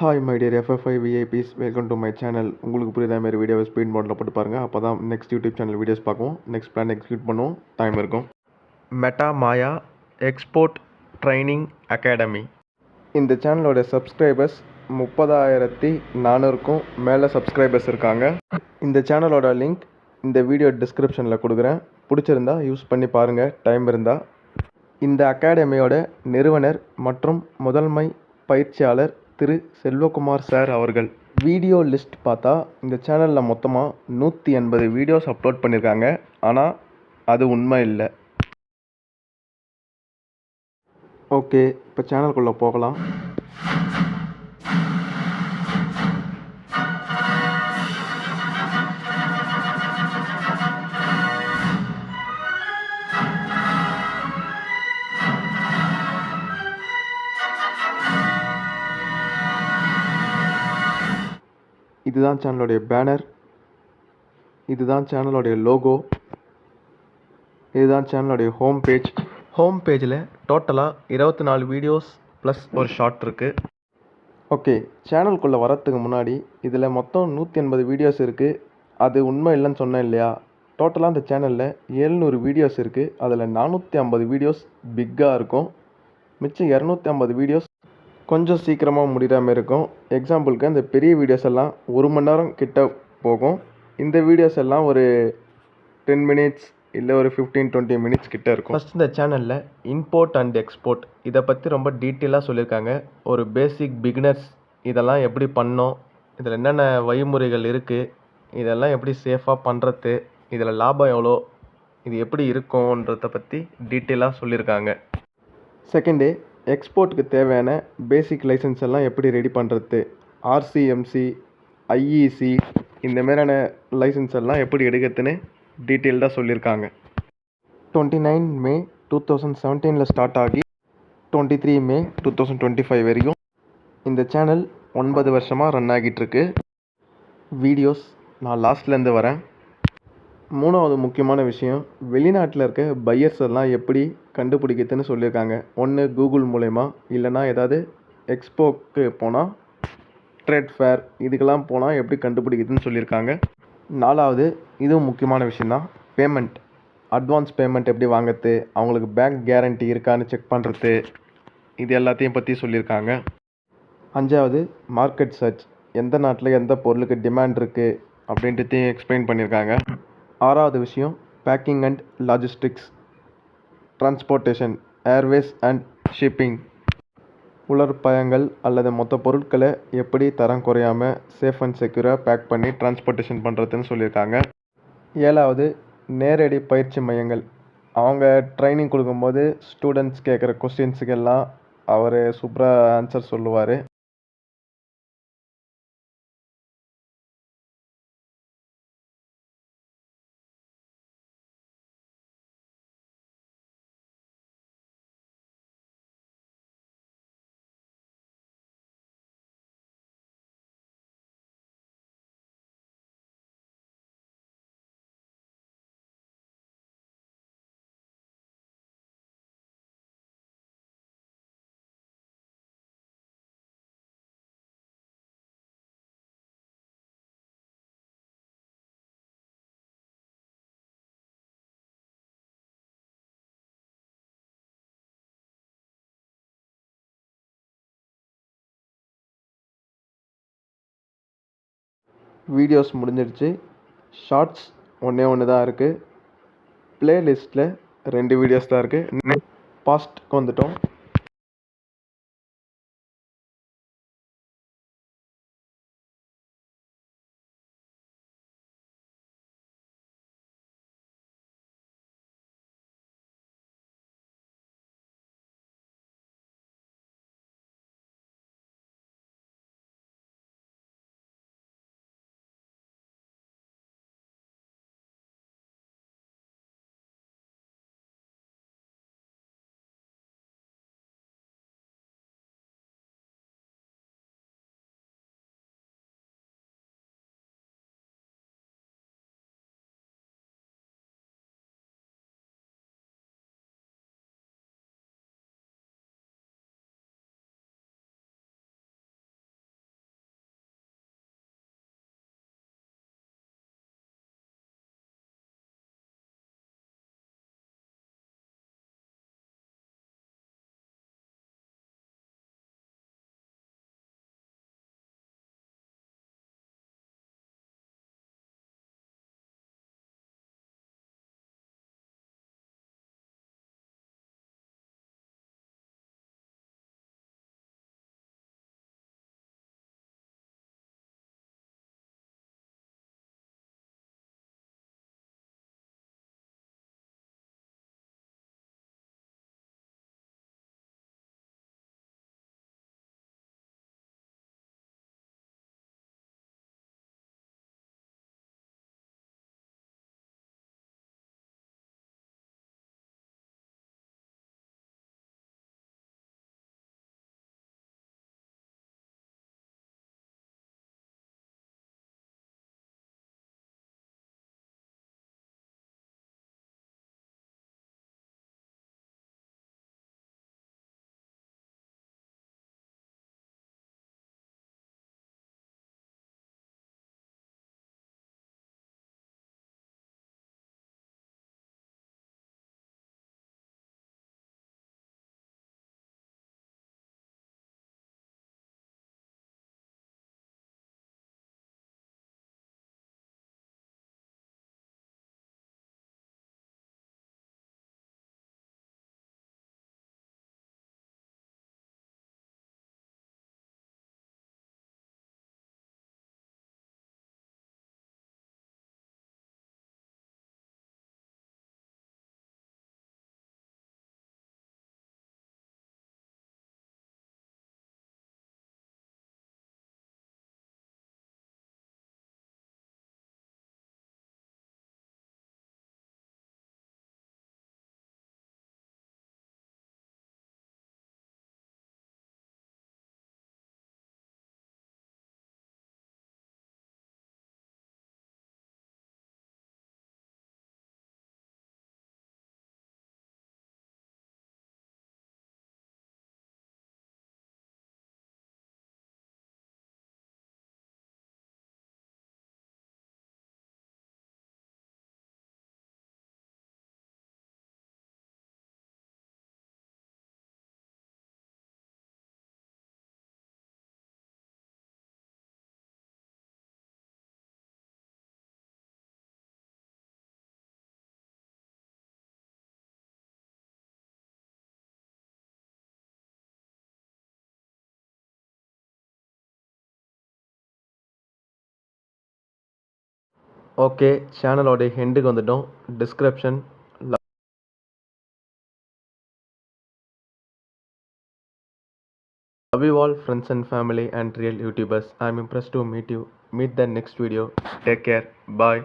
Hi my dear FFI VIPs, welcome to my channel. உங்களுக்கு புரியுதா மாதிரி வீடியோவை ஸ்பீட் மோடில் போட்டு பாருங்கள். அப்போ தான் நெக்ஸ்ட் யூடியூப் சேனல் வீடியோஸ் பார்க்குவோம், நெக்ஸ்ட் பிளான் எக்ஸிக்யூட் பண்ணுவோம், டைம் இருக்கும். Meta Maya Export Training Academy. இந்த சேனலோட சப்ஸ்கிரைபர்ஸ் 30,400க்கும் மேலே சப்ஸ்கிரைபர்ஸ் இருக்காங்க. இந்த சேனலோட லிங்க் இந்த வீடியோ டிஸ்கிரிப்ஷனில் கொடுக்குறேன். பிடிச்சிருந்தா யூஸ் பண்ணி பாருங்கள், டைம் இருந்தால். இந்த அகாடமியோட நிறுவனர் மற்றும் முதன்மை பயிற்சியாளர் திரு செல்வகுமார் சார் அவர்கள். வீடியோ லிஸ்ட் பார்த்தா இந்த சேனலில் மொத்தமாக 180 வீடியோஸ் அப்லோட் பண்ணியிருக்காங்க. ஆனால் அது உண்மை இல்லை. ஓகே, இப்போ சேனலுக்குள்ளே போகலாம். இதுதான் சேனலோடைய பேனர், இதுதான் சேனலோடைய லோகோ, இதுதான் சேனலோடைய ஹோம் பேஜ். ஹோம் பேஜில் டோட்டலாக 24 வீடியோஸ் ப்ளஸ் ஒரு ஷார்ட் இருக்குது. ஓகே, சேனலுக்குள்ளே வரத்துக்கு முன்னாடி இதில் மொத்தம் 180 வீடியோஸ் இருக்குது. அது உண்மை இல்லைன்னு சொன்னேன் இல்லையா? டோட்டலாக அந்த சேனலில் 700 வீடியோஸ் இருக்குது. அதில் 450 வீடியோஸ் பிக்காக இருக்கும். மிச்சம் 250 வீடியோஸ் கொஞ்சம் சீக்கிரமாக முடிகிற மாதிரி இருக்கும். எக்ஸாம்பிளுக்கு அந்த பெரிய வீடியோஸ் எல்லாம் 1 மணி நேரம் கிட்ட போகும். இந்த வீடியோஸ் எல்லாம் ஒரு 10 மினிட்ஸ் இல்லை ஒரு 15-20 மினிட்ஸ் கிட்ட இருக்கும். ஃபஸ்ட் இந்த சேனலில் இம்போர்ட் அண்ட் எக்ஸ்போர்ட் இதை பற்றி ரொம்ப டீட்டெயிலாக சொல்லியிருக்காங்க. ஒரு பேசிக் பிகினர்ஸ் இதெல்லாம் எப்படி பண்ணோம், இதில் என்னென்ன வழிமுறைகள் இருக்குது, இதெல்லாம் எப்படி சேஃபாக பண்ணுறது, இதில் லாபம் எவ்வளோ, இது எப்படி இருக்கும்ன்றதை பற்றி டீட்டெயிலாக சொல்லியிருக்காங்க. செகண்டு, எக்ஸ்போர்ட்டுக்கு தேவையான பேசிக் லைசன்ஸ் எல்லாம் எப்படி ரெடி பண்ணுறது, ஆர்சிஎம்சி, ஐஇசி இந்த மாதிரியான லைசன்ஸ் எல்லாம் எப்படி எடுக்கிறதுன்னு டீட்டெயில்டாக சொல்லியிருக்காங்க. 29 மே 2017 ஸ்டார்ட் ஆகி 23 மே 2025 வரைக்கும் இந்த சேனல் 9 வருஷமாக ரன் ஆகிட்டுருக்கு. வீடியோஸ் நான் லாஸ்ட்லேருந்து வரேன். மூணாவது முக்கியமான விஷயம், வெளிநாட்டில் இருக்க பையர்ஸ் எல்லாம் எப்படி கண்டுபிடிக்கிறதுன்னு சொல்லியிருக்காங்க. ஒன்று கூகுள் மூலயமா, இல்லைனா ஏதாவது எக்ஸ்போக்கு போனால், ட்ரேட் ஃபேர் இதுக்கெல்லாம் போனால் எப்படி கண்டுபிடிக்கிறதுன்னு சொல்லியிருக்காங்க. நாலாவது, இதுவும் முக்கியமான விஷயந்தான், பேமெண்ட், அட்வான்ஸ் பேமெண்ட் எப்படி வாங்கிறது, அவங்களுக்கு பேங்க் கேரண்டி இருக்கான்னு செக் பண்ணுறது, இது எல்லாத்தையும் பற்றி சொல்லியிருக்காங்க. அஞ்சாவது, மார்க்கெட் சர்ச், எந்த நாட்டில் எந்த பொருளுக்கு டிமாண்ட் இருக்குது அப்படின்றதையும் எக்ஸ்பிளைன் பண்ணியிருக்காங்க. ஆறாவது விஷயம், packing and logistics, transportation, airways and shipping, உலர்பயங்கள் அல்லது மொத்த பொருட்களை எப்படி தரம் குறையாமல் சேஃப் அண்ட் செக்யூராக பேக் பண்ணி டிரான்ஸ்போர்ட்டேஷன் பண்ணுறதுன்னு சொல்லியிருக்காங்க. ஏழாவது, நேரடி பயிற்சி மையங்கள், அவங்க ட்ரைனிங் கொடுக்கும்போது ஸ்டூடெண்ட்ஸ் கேட்குற கொஸ்டின்ஸுக்கெல்லாம் அவர் சூப்பராக ஆன்சர் சொல்லுவார். வீடியோஸ் முடிஞ்சிடுச்சு. ஷார்ட்ஸ் ஒன்று தான் இருக்குது. ப்ளேலிஸ்ட்டில் 2 வீடியோஸ் தான் இருக்குது. பாஸ்ட்க்கு வந்துட்டோம். ஓகே, சேனலோடைய ஹெண்டுக்கு வந்துட்டோம். Description love you all friends and family and real YouTubers. I'm impressed to meet you. Meet the next video. Take care. Bye.